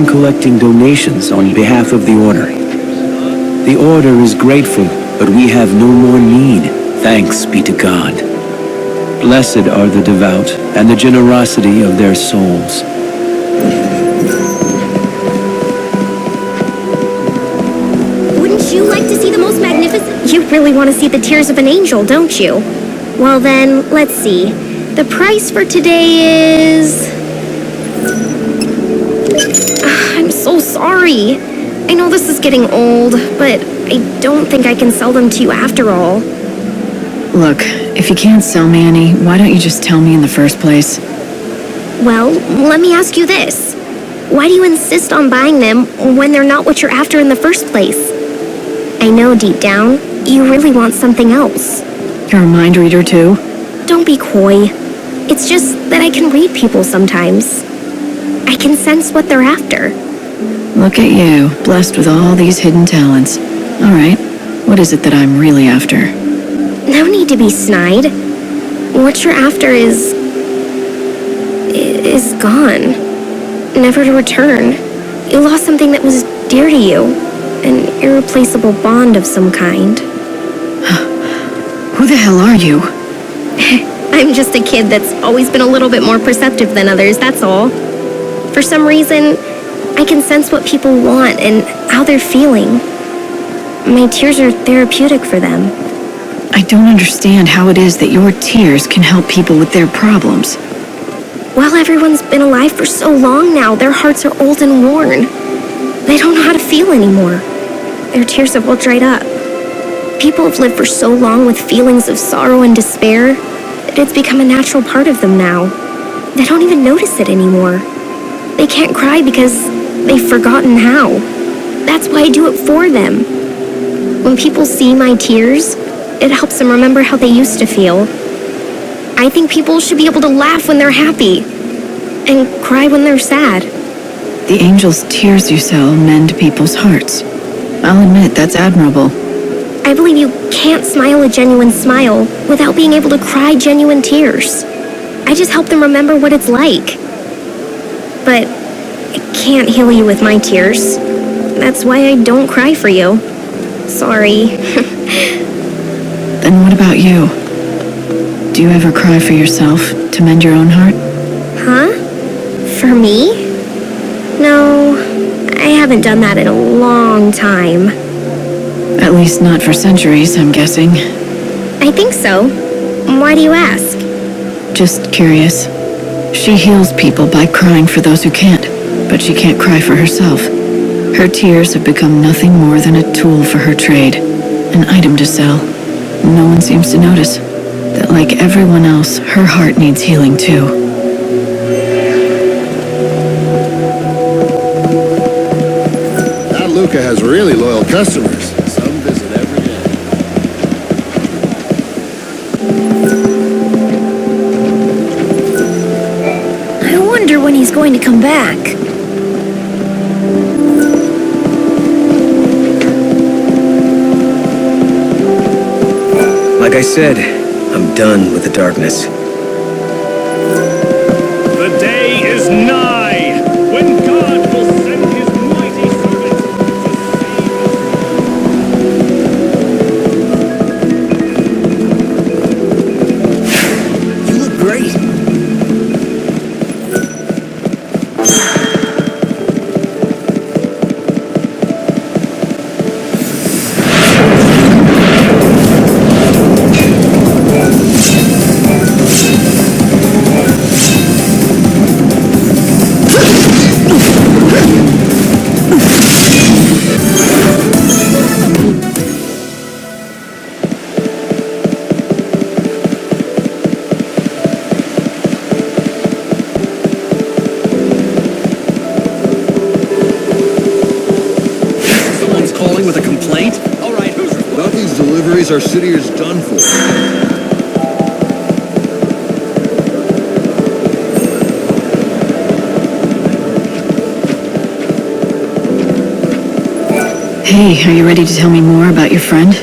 collecting donations on behalf of the Order. The Order is grateful, but we have no more need, thanks be to God. Blessed are the devout and the generosity of their souls. Wouldn't you like to see the most magnificent? You really want to see the tears of an angel, don't you? Well then, let's see. The price for today is... I'm so sorry. I know this is getting old, but I don't think I can sell them to you after all. Look, if you can't sell me any, why don't you just tell me in the first place? Well, let me ask you this. Why do you insist on buying them when they're not what you're after in the first place? I know deep down, you really want something else. You're a mind reader too? Don't be coy. It's just that I can read people sometimes. I can sense what they're after. Look at you, blessed with all these hidden talents. Alright, what is it that I'm really after? No need to be snide. What you're after is gone. Never to return. You lost something that was dear to you. An irreplaceable bond of some kind. Who the hell are you? I'm just a kid that's always been a little bit more perceptive than others, that's all. For some reason, I can sense what people want and how they're feeling. My tears are therapeutic for them. I don't understand how it is that your tears can help people with their problems. Well, everyone's been alive for so long now, their hearts are old and worn. They don't know how to feel anymore. Their tears have all dried up. People have lived for so long with feelings of sorrow and despair that it's become a natural part of them now. They don't even notice it anymore. They can't cry because they've forgotten how. That's why I do it for them. When people see my tears, it helps them remember how they used to feel. I think people should be able to laugh when they're happy and cry when they're sad. The angel's tears you sell mend people's hearts. I'll admit, that's admirable. I believe you can't smile a genuine smile without being able to cry genuine tears. I just help them remember what it's like. But I can't heal you with my tears. That's why I don't cry for you. Sorry. Then what about you? Do you ever cry for yourself to mend your own heart? Huh? For me? No, I haven't done that in a long time. At least not for centuries, I'm guessing. I think so. Why do you ask? Just curious. She heals people by crying for those who can't, but she can't cry for herself. Her tears have become nothing more than a tool for her trade, an item to sell. No one seems to notice that, like everyone else, her heart needs healing too. That Luca has really loyal customers. Some visit every day. I wonder when he's going to come back. Like I said, I'm done with the darkness. The day is nigh when God will send his mighty servant to save us. You look great. Our city is done for. Hey, are you ready to tell me more about your friend?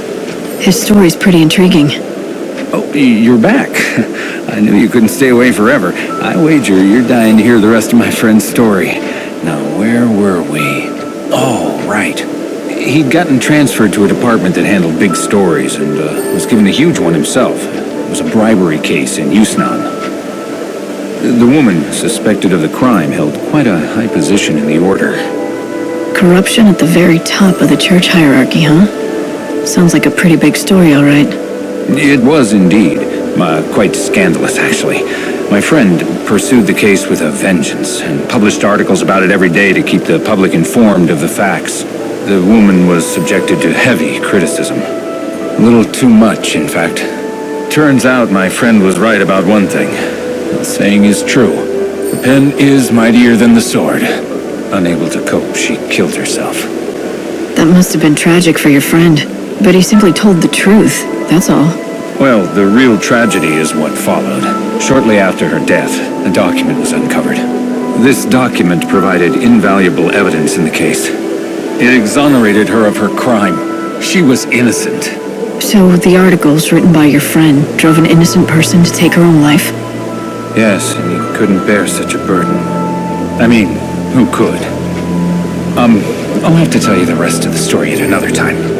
His story's pretty intriguing. Oh, you're back. I knew you couldn't stay away forever. I wager you're dying to hear the rest of my friend's story. Now, where Where were we? Oh, right. He'd gotten transferred to a department that handled big stories and was given a huge one himself. It was a bribery case in Yusnan. The woman suspected of the crime held quite a high position in the order. Corruption at the very top of the church hierarchy, huh? Sounds like a pretty big story, all right. It was indeed. Quite scandalous, actually. My friend pursued the case with a vengeance and published articles about it every day to keep the public informed of the facts. The woman was subjected to heavy criticism. A little too much, in fact. Turns out my friend was right about one thing. The saying is true. The pen is mightier than the sword. Unable to cope, she killed herself. That must have been tragic for your friend. But he simply told the truth, that's all. Well, the real tragedy is what followed. Shortly after her death, a document was uncovered. This document provided invaluable evidence in the case. It exonerated her of her crime. She was innocent. So the articles written by your friend drove an innocent person to take her own life? Yes, and he couldn't bear such a burden. I mean, who could? I'll have to tell you the rest of the story at another time.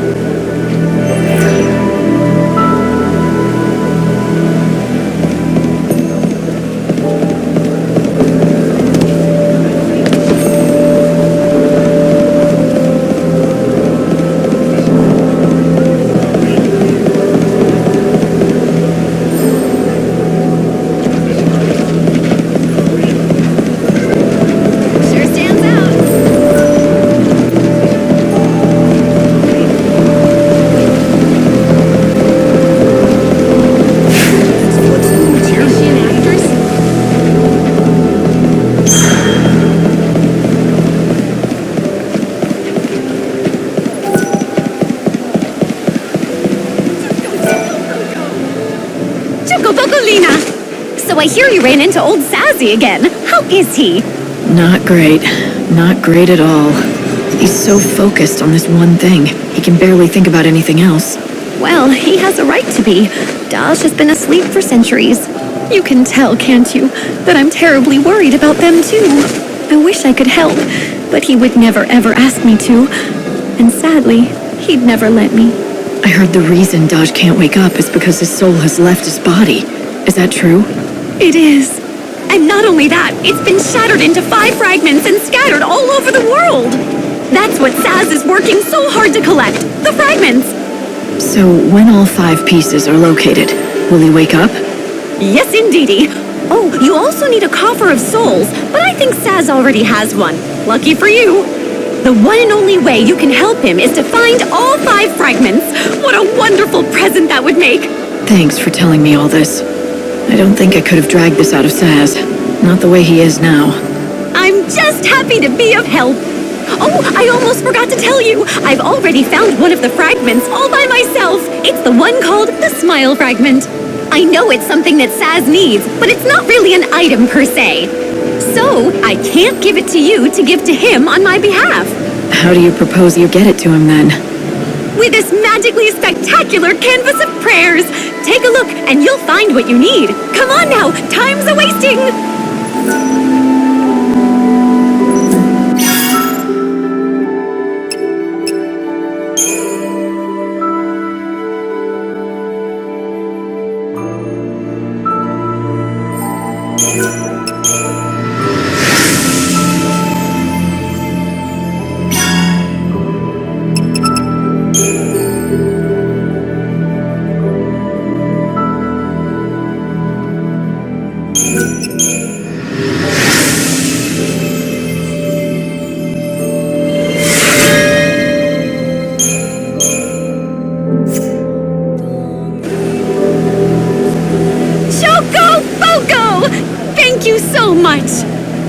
So I hear you ran into old Sassy again. How is he? Not great. Not great at all. He's so focused on this one thing, he can barely think about anything else. Well, he has a right to be. Dash has been asleep for centuries. You can tell, can't you, that I'm terribly worried about them too. I wish I could help, but he would never ever ask me to. And sadly, he'd never let me. I heard the reason Dodge can't wake up is because his soul has left his body. Is that true? It is. And not only that, it's been shattered into 5 fragments and scattered all over the world. That's what Saz is working so hard to collect, the fragments. So when all 5 pieces are located, will he wake up? Yes, indeedy. Oh, you also need a coffer of souls, but I think Saz already has one. Lucky for you. The one and only way you can help him is to find all 5 fragments. What a wonderful present that would make. Thanks for telling me all this. I don't think I could have dragged this out of Saz. Not the way he is now. I'm just happy to be of help. Oh, I almost forgot to tell you. I've already found one of the fragments all by myself. It's the one called the Smile Fragment. I know it's something that Saz needs, but it's not really an item per se. So, I can't give it to you to give to him on my behalf. How do you propose you get it to him then? With this magically spectacular canvas of prayers. Take a look and you'll find what you need. Come on now, time's a-wasting.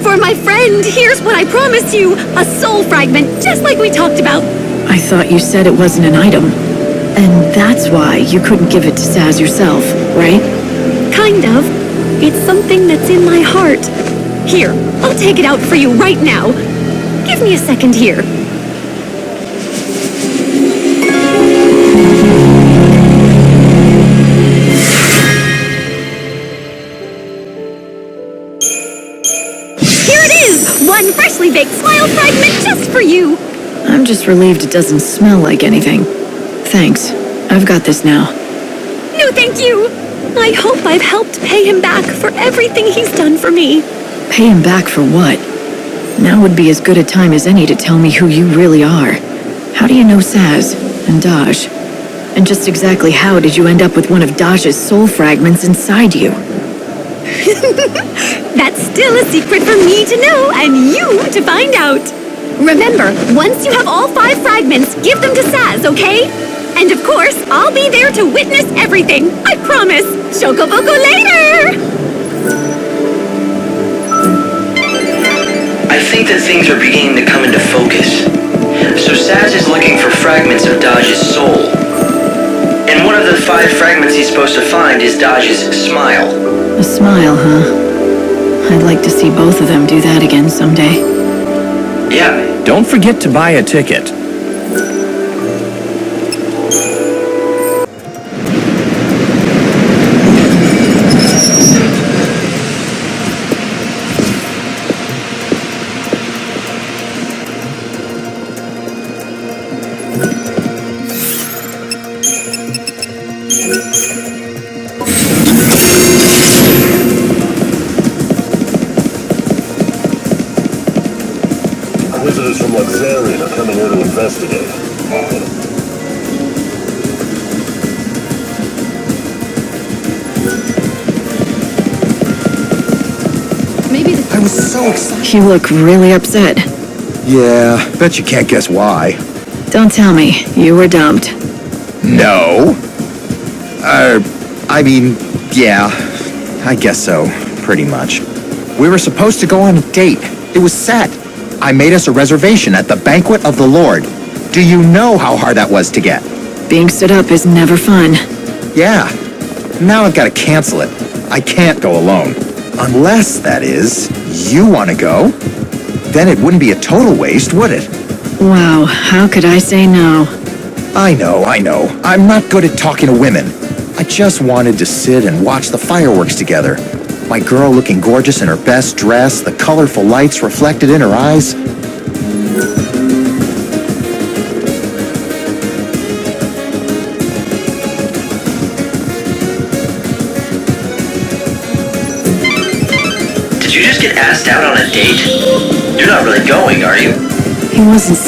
For my friend, here's what I promise you. A soul fragment, just like we talked about. I thought you said it wasn't an item. And that's why you couldn't give it to Saz yourself, right? Kind of. It's something that's in my heart. Here, I'll take it out for you right now. Give me a second here. One freshly baked Smile soul fragment just for you! I'm just relieved it doesn't smell like anything. Thanks. I've got this now. No, thank you! I hope I've helped pay him back for everything he's done for me. Pay him back for what? Now would be as good a time as any to tell me who you really are. How do you know Saz and Daj? And just exactly how did you end up with one of Daj's soul fragments inside you? That's still a secret for me to know and you to find out. Remember, once you have all 5 fragments, give them to Saz, okay? And of course, I'll be there to witness everything. I promise. Shokoboko later! I think that things are beginning to come into focus. So Saz is looking for fragments of Daj's soul. And one of the 5 fragments he's supposed to find is Daj's smile. A smile, huh? I'd like to see both of them do that again someday. Yeah. Don't forget to buy a ticket. Visitors from Luxarian are coming here to investigate. I was so excited. You look really upset. Yeah, bet you can't guess why. Don't tell me. You were dumped. No. I mean, yeah, I guess so, pretty much. We were supposed to go on a date. It was set. I made us a reservation at the Banquet of the Lord. Do you know how hard that was to get? Being stood up is never fun. Yeah. Now I've got to cancel it. I can't go alone. Unless, that is, you want to go? Then it wouldn't be a total waste, would it? Wow, how could I say no? I know. I'm not good at talking to women. I just wanted to sit and watch the fireworks together. My girl looking gorgeous in her best dress, the colorful lights reflected in her eyes. Did you just get asked out on a date? You're not really going, are you? He wasn't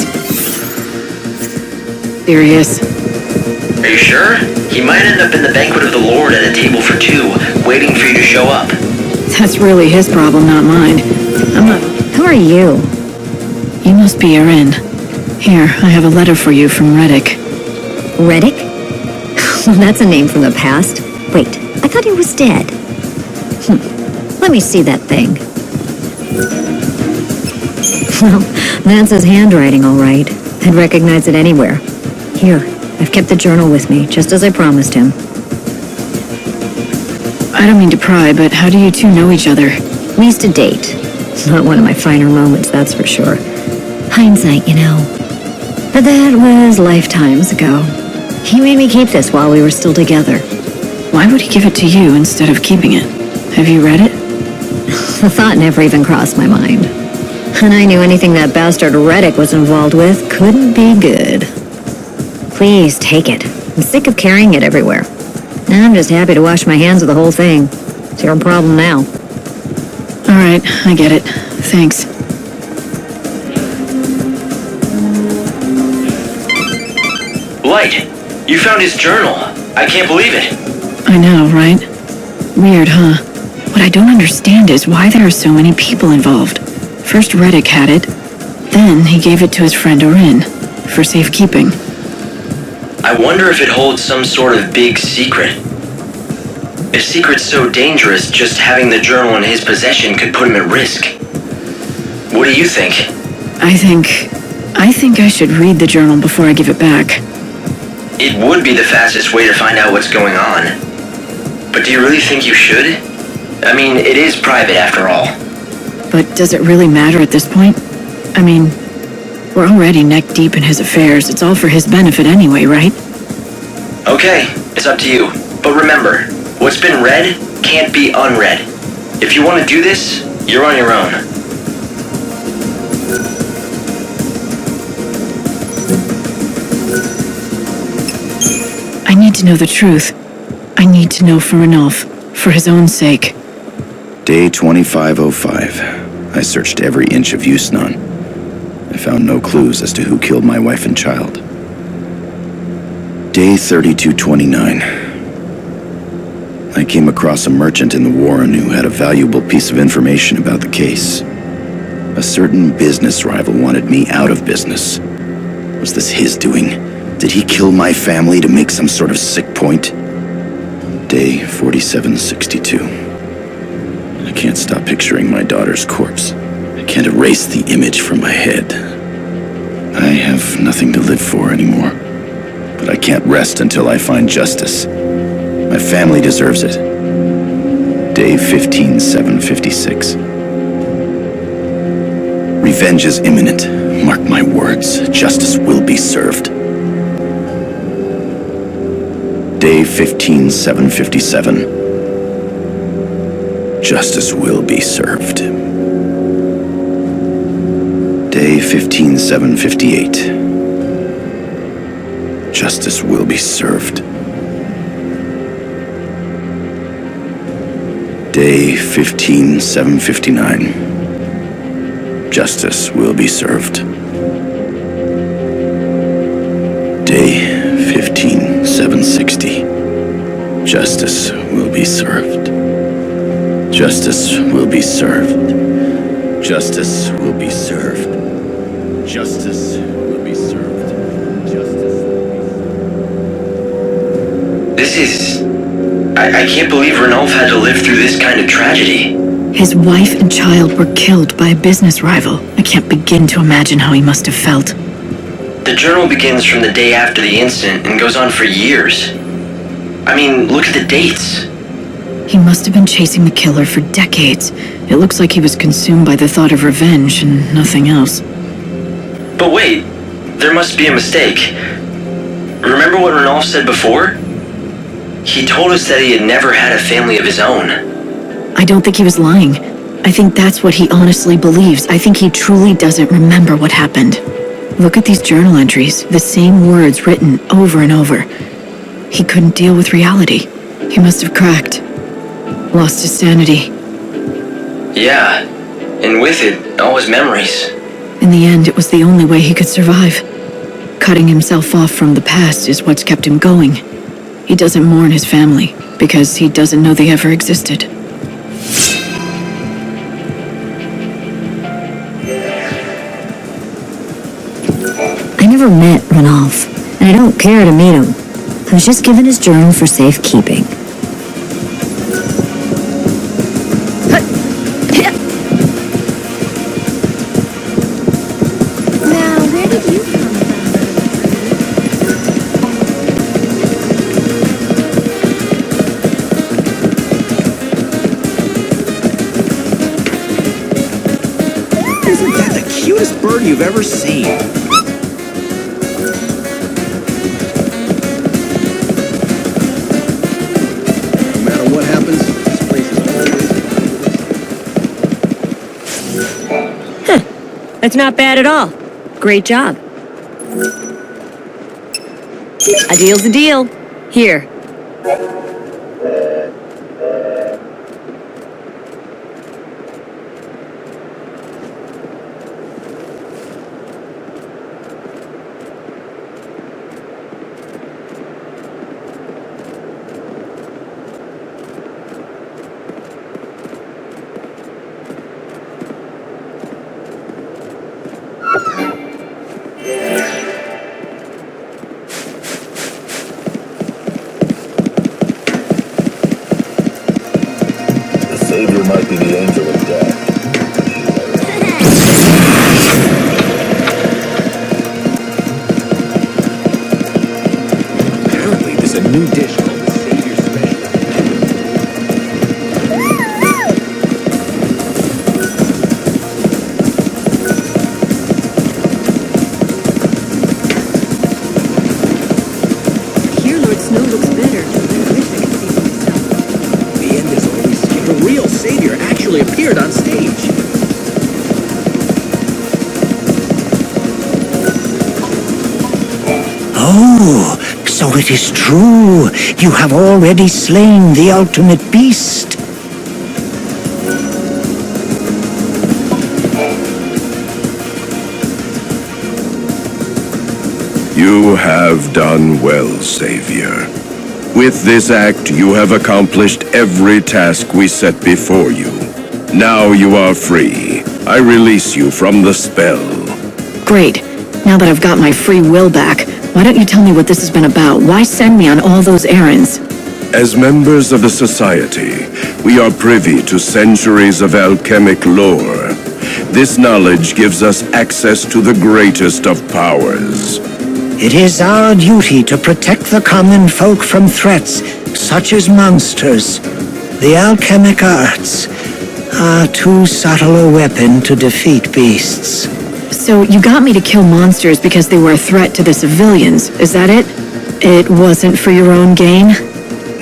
serious. Are you sure? He might end up in the Banquet of the Lord at a table for 2, waiting for you to show up. That's really his problem, not mine. I'm not... Who are you? You must be Erin. Here, I have a letter for you from Reddick. Reddick? Well, that's a name from the past. Wait, I thought he was dead. Let me see that thing. Well, that's his handwriting, all right. I'd recognize it anywhere. Here, I've kept the journal with me, just as I promised him. I don't mean to pry, but how do you two know each other? We used to date. Not one of my finer moments, that's for sure. Hindsight, you know. But that was lifetimes ago. He made me keep this while we were still together. Why would he give it to you instead of keeping it? Have you read it? The thought never even crossed my mind. And I knew anything that bastard Reddick was involved with couldn't be good. Please, take it. I'm sick of carrying it everywhere. I'm just happy to wash my hands of the whole thing. It's your problem now. All right, I get it. Thanks. Light, you found his journal. I can't believe it. I know, right? Weird, huh? What I don't understand is why there are so many people involved. First Reddick had it, then he gave it to his friend Erin, for safekeeping. I wonder if it holds some sort of big secret. If secret's so dangerous, just having the journal in his possession could put him at risk. What do you think? I think I should read the journal before I give it back. It would be the fastest way to find out what's going on. But do you really think you should? I mean, it is private after all. But does it really matter at this point? I mean, we're already neck deep in his affairs. It's all for his benefit anyway, right? Okay, it's up to you. But remember, what's been read can't be unread. If you want to do this, you're on your own. need to know the truth. I need to know for Ranulph, for his own sake. Day 2505. I searched every inch of Yusnan. I found no clues as to who killed my wife and child. Day 3229. I came across a merchant in the Warren who had a valuable piece of information about the case. A certain business rival wanted me out of business. Was this his doing? Did he kill my family to make some sort of sick point? Day 4762. I can't stop picturing my daughter's corpse. I can't erase the image from my head. I have nothing to live for anymore. But I can't rest until I find justice. My family deserves it. Day 15756. Revenge is imminent. Mark my words. Justice will be served. Day 15757. Justice will be served. Day 15758. Justice will be served. Day 15759. Justice will be served. Day 15760. Justice will be served. Justice will be served. Justice will be served. Justice will be served. Justice will be served. This is... I can't believe Ranulph had to live through this kind of tragedy. His wife and child were killed by a business rival. I can't begin to imagine how he must have felt. The journal begins from the day after the incident and goes on for years. I mean, look at the dates. He must have been chasing the killer for decades. It looks like he was consumed by the thought of revenge and nothing else. But wait, there must be a mistake. Remember what Ranulph said before? He told us that he had never had a family of his own. I don't think he was lying. I think that's what he honestly believes. I think he truly doesn't remember what happened. Look at these journal entries, the same words written over and over. He couldn't deal with reality. He must have cracked. Lost his sanity. Yeah, and with it, all his memories. In the end, it was the only way he could survive. Cutting himself off from the past is what's kept him going. He doesn't mourn his family, because he doesn't know they ever existed. I never met Ranulph, and I don't care to meet him. I was just given his journal for safekeeping. Now, where did you come from? Isn't that the cutest bird you've ever seen? No matter what happens, this place is always... That's not bad at all. Great job. A deal's a deal. Here. The Savior might be the angel of death. Apparently, there's a new dish called the Savior Special. Here, Lord Snow looks better. I wish I could see for myself. The end is always... The real Savior actually appeared on stage. Oh, So it is true. You have already slain the ultimate beast. You have done well, Savior. With this act, you have accomplished every task we set before you. Now you are free. I release you from the spell. Great. Now that I've got my free will back, why don't you tell me what this has been about? Why send me on all those errands? As members of the Society, we are privy to centuries of alchemic lore. This knowledge gives us access to the greatest of powers. It is our duty to protect the common folk from threats, such as monsters. The alchemic arts are too subtle a weapon to defeat beasts. So you got me to kill monsters because they were a threat to the civilians, is that it? It wasn't for your own gain?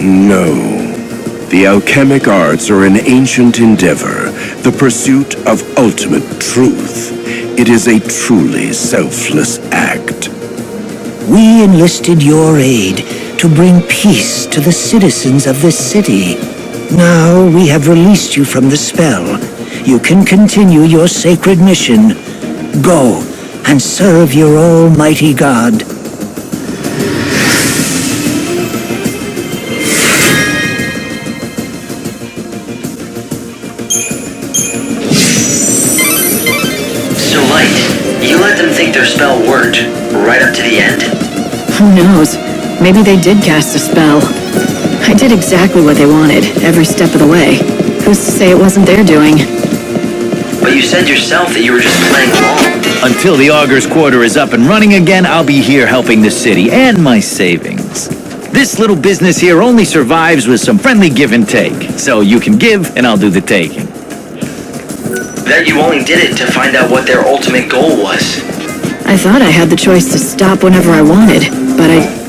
No. The alchemic arts are an ancient endeavor, the pursuit of ultimate truth. It is a truly selfless act. We enlisted your aid to bring peace to the citizens of this city. Now we have released you from the spell. You can continue your sacred mission. Go and serve your almighty God. So, Light, you let them think their spell worked, right up to the end? Who knows? Maybe they did cast a spell. I did exactly what they wanted, every step of the way. Who's to say it wasn't their doing? But you said yourself that you were just playing along. Until the Augur's Quarter is up and running again, I'll be here helping the city and my savings. This little business here only survives with some friendly give and take. So you can give, and I'll do the taking. That you only did it to find out what their ultimate goal was. I thought I had the choice to stop whenever I wanted, but I...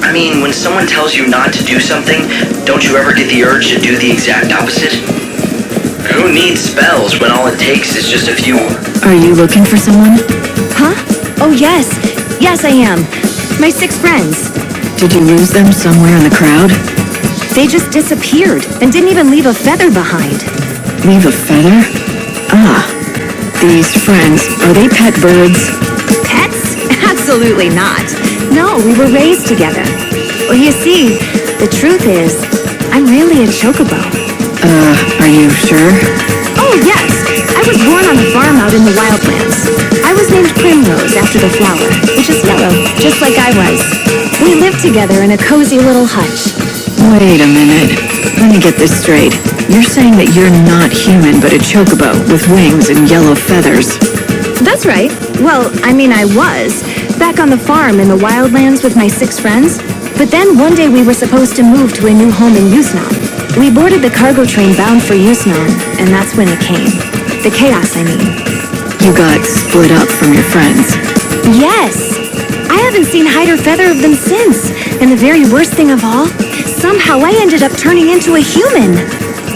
I mean, when someone tells you not to do something, don't you ever get the urge to do the exact opposite? Who needs spells when all it takes is just a few... Are you looking for someone? Huh? Oh, yes. Yes, I am. My 6 friends. Did you lose them somewhere in the crowd? They just disappeared and didn't even leave a feather behind. Leave a feather? Ah. These friends, are they pet birds? Pets? Absolutely not. No, we were raised together. Well, you see, the truth is, I'm really a chocobo. Are you sure? Oh, yes. I was born on a farm out in the wildlands. I was named Primrose after the flower, which is yellow, just like I was. We lived together in a cozy little hutch. Wait a minute. Let me get this straight. You're saying that you're not human, but a chocobo with wings and yellow feathers. That's right. Well, I mean, I was. Back on the farm in the wildlands with my 6 friends. But then one day we were supposed to move to a new home in Yusnan. We boarded the cargo train bound for Yusnan, and that's when it came. The chaos, I mean. You got split up from your friends. Yes! I haven't seen hide or feather of them since. And the very worst thing of all, somehow I ended up turning into a human.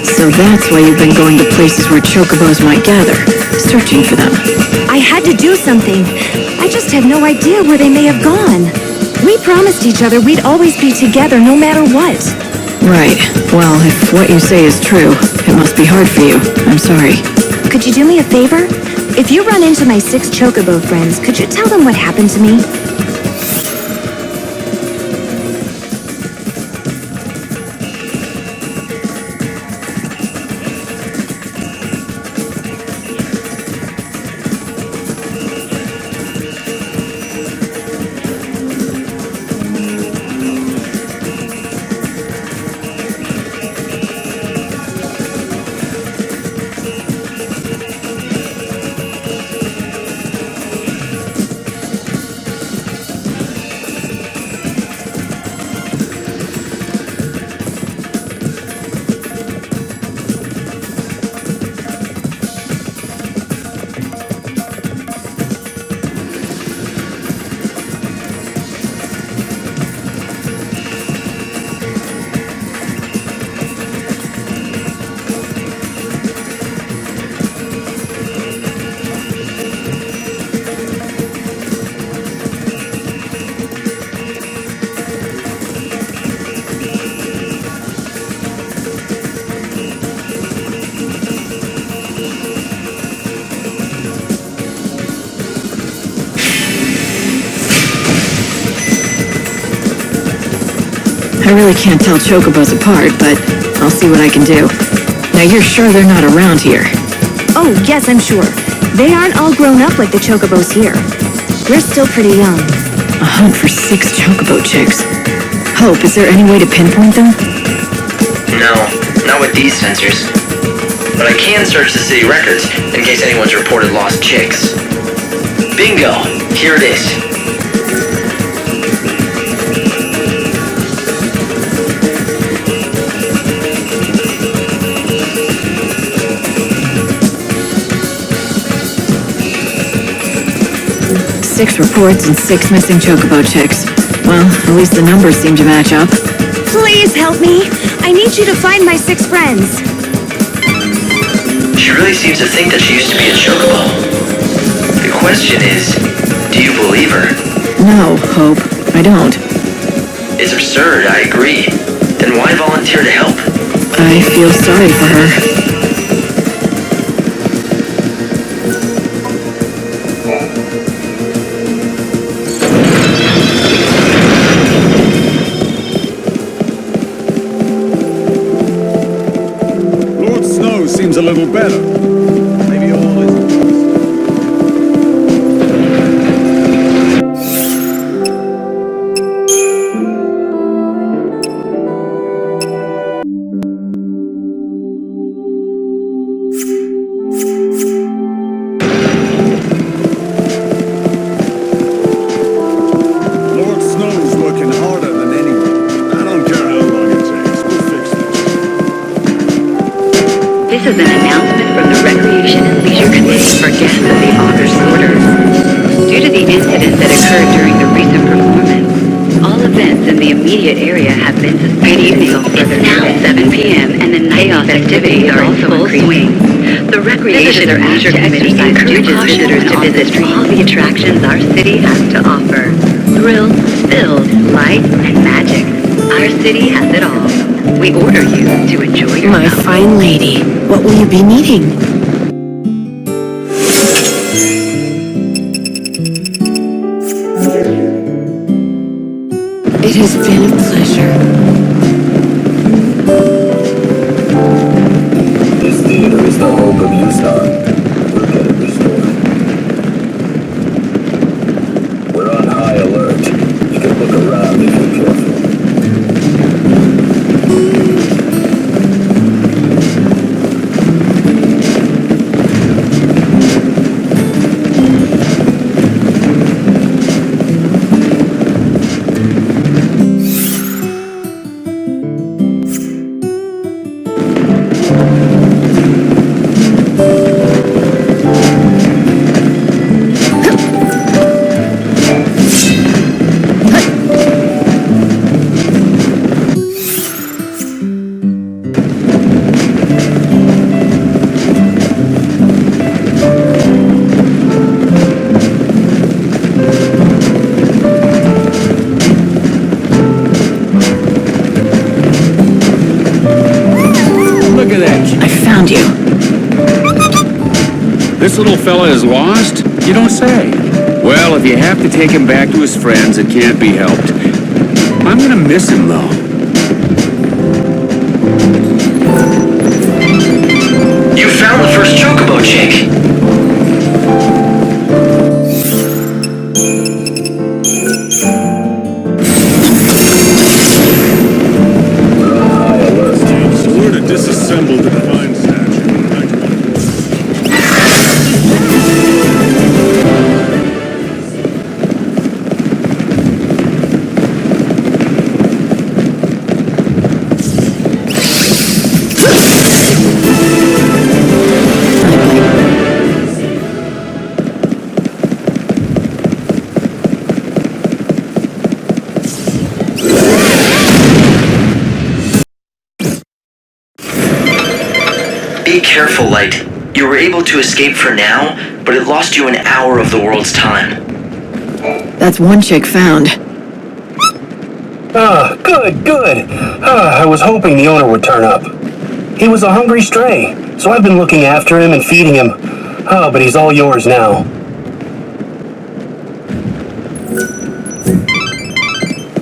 So that's why you've been going to places where chocobos might gather. searching for them. I had to do something. I just have no idea where they may have gone. We promised each other we'd always be together no matter what. Right. Well, if what you say is true, it must be hard for you. I'm sorry. Could you do me a favor? If you run into my 6 chocobo friends, could you tell them what happened to me? I really can't tell chocobos apart, but I'll see what I can do. Now you're sure they're not around here? Oh, yes, I'm sure. They aren't all grown up like the chocobos here. We're still pretty young. A hunt for 6 chocobo chicks. Hope, is there any way to pinpoint them? No, not with these sensors. But I can search the city records in case anyone's reported lost chicks. Bingo! Here it is. Six reports and 6 missing chocobo chicks. Well, at least the numbers seem to match up. Please help me. I need you to find my 6 friends. She really seems to think that she used to be a chocobo. The question is, do you believe her? No, Hope. I don't. It's absurd, I agree. Then why volunteer to help? I feel sorry for her. Seems a little better. Maybe all is... Lord Snow's working harder than anyone. I don't care how long it takes. We'll fix this. This is an announcement from the Recreation and Leisure Committee for guests of the August Order. Due to the incident that occurred during the recent performance, all events in the immediate area have been suspended until further notice. 7 p.m. and the night festivities are in full swing. The Recreation and Leisure Committee encourages visitors to visit all the attractions our city has to offer. Thrills, thrills, light, and magic. Our city has it all. We order you to enjoy yourself. My fine lady, what will you be needing? It has been a pleasure. This theater is the hope of Yushan. We'll get it restored. We're on high alert. You can look around if you're careful. you. This little fella is lost? You don't say. Well, if you have to take him back to his friends, it can't be helped. I'm gonna miss him, though. You found the first chocobo chick. We're to disassemble the divine statue. Be careful, Light. You were able to escape for now, but it lost you an hour of the world's time. That's one chick found. Ah, good, good. I was hoping the owner would turn up. He was a hungry stray, so I've been looking after him and feeding him. But he's all yours now.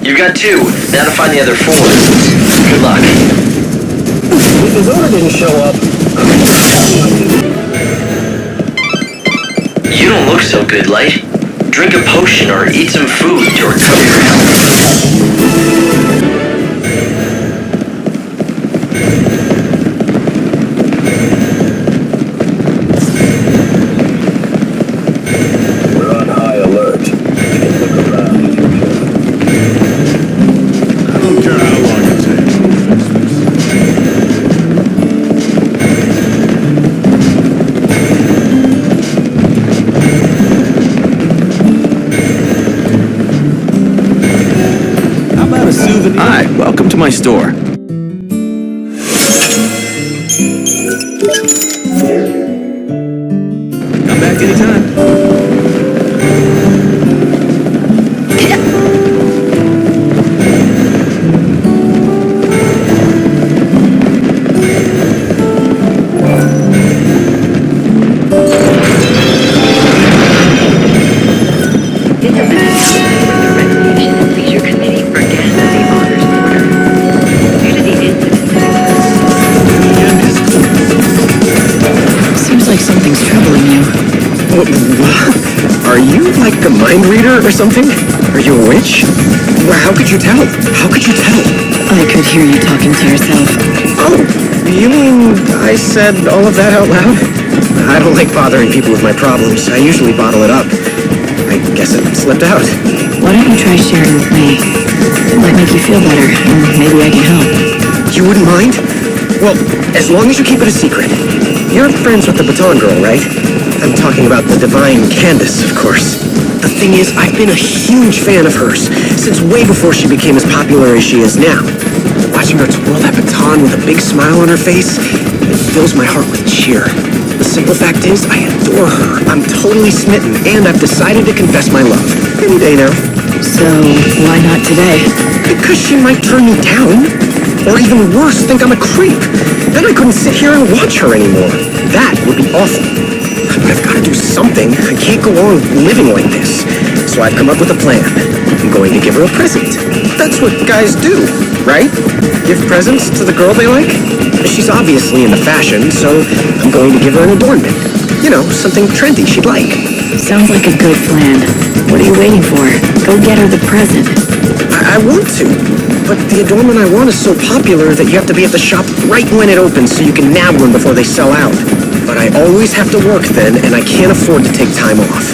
You got 2. Now to find the other 4. Good luck. If his owner didn't show up... You don't look so good, Light. Drink a potion or eat some food to recover your health. Hi, welcome to my store. Come back anytime. Are you like a mind reader or something? Are you a witch? Well, how could you tell? How could you tell? I could hear you talking to yourself. Oh, you mean I said all of that out loud? I don't like bothering people with my problems. I usually bottle it up. I guess it slipped out. Why don't you try sharing with me? It might make you feel better, and maybe I can help. You wouldn't mind? Well, as long as you keep it a secret. You're friends with the Baton Girl, right? I'm talking about the divine Candace, of course. The thing is, I've been a huge fan of hers since way before she became as popular as she is now. Watching her twirl that baton with a big smile on her face, it fills my heart with cheer. The simple fact is, I adore her. I'm totally smitten, and I've decided to confess my love. Any day now. So, why not today? Because she might turn me down. Or even worse, think I'm a creep. Then I couldn't sit here and watch her anymore. That would be awful. But I've got to do something. I can't go on living like this. So I've come up with a plan. I'm going to give her a present. That's what guys do, right? Give presents to the girl they like? She's obviously into fashion, so I'm going to give her an adornment. You know, something trendy she'd like. Sounds like a good plan. What are you waiting for? Go get her the present. I want to, but the adornment I want is so popular that you have to be at the shop right when it opens so you can nab one before they sell out. But I always have to work then, and I can't afford to take time off.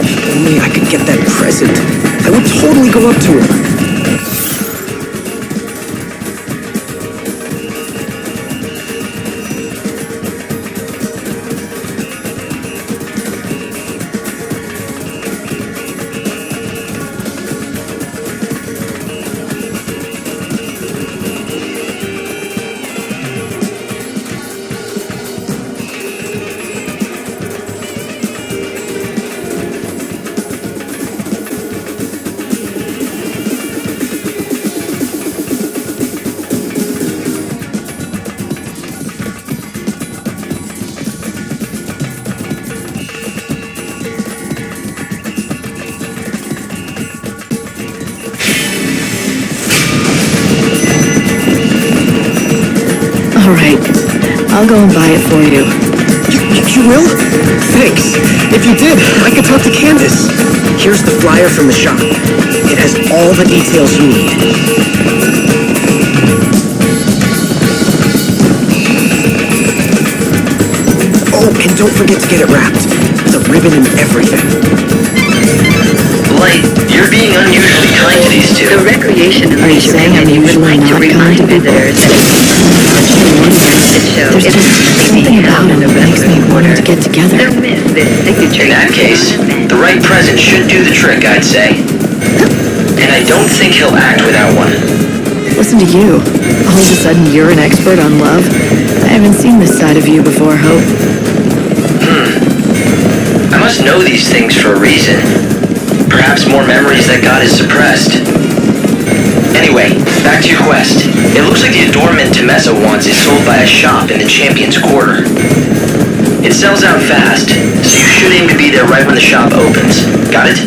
If only I could get that present. I would totally go up to her. I'll go and buy it for you. You will? Thanks. If you did, I could talk to Candace. Here's the flyer from the shop. It has all the details you need. Oh, and don't forget to get it wrapped. The ribbon and everything. Light, you're being unusually kind to these two. The Recreation and Leisure Committee would like to remind visitors that this show There's isn't just usually something being about held in him the that makes me regular want order. to get together. Don't miss this signature. In that case, the right present should do the trick, I'd say. And I don't think he'll act without one. Listen to you. All of a sudden, you're an expert on love. I haven't seen this side of you before, Hope. I must know these things for a reason. Perhaps more memories that God has suppressed. Anyway, back to your quest. It looks like the adornment Temesa wants is sold by a shop in the Champion's Quarter. It sells out fast, so you should aim to be there right when the shop opens. Got it?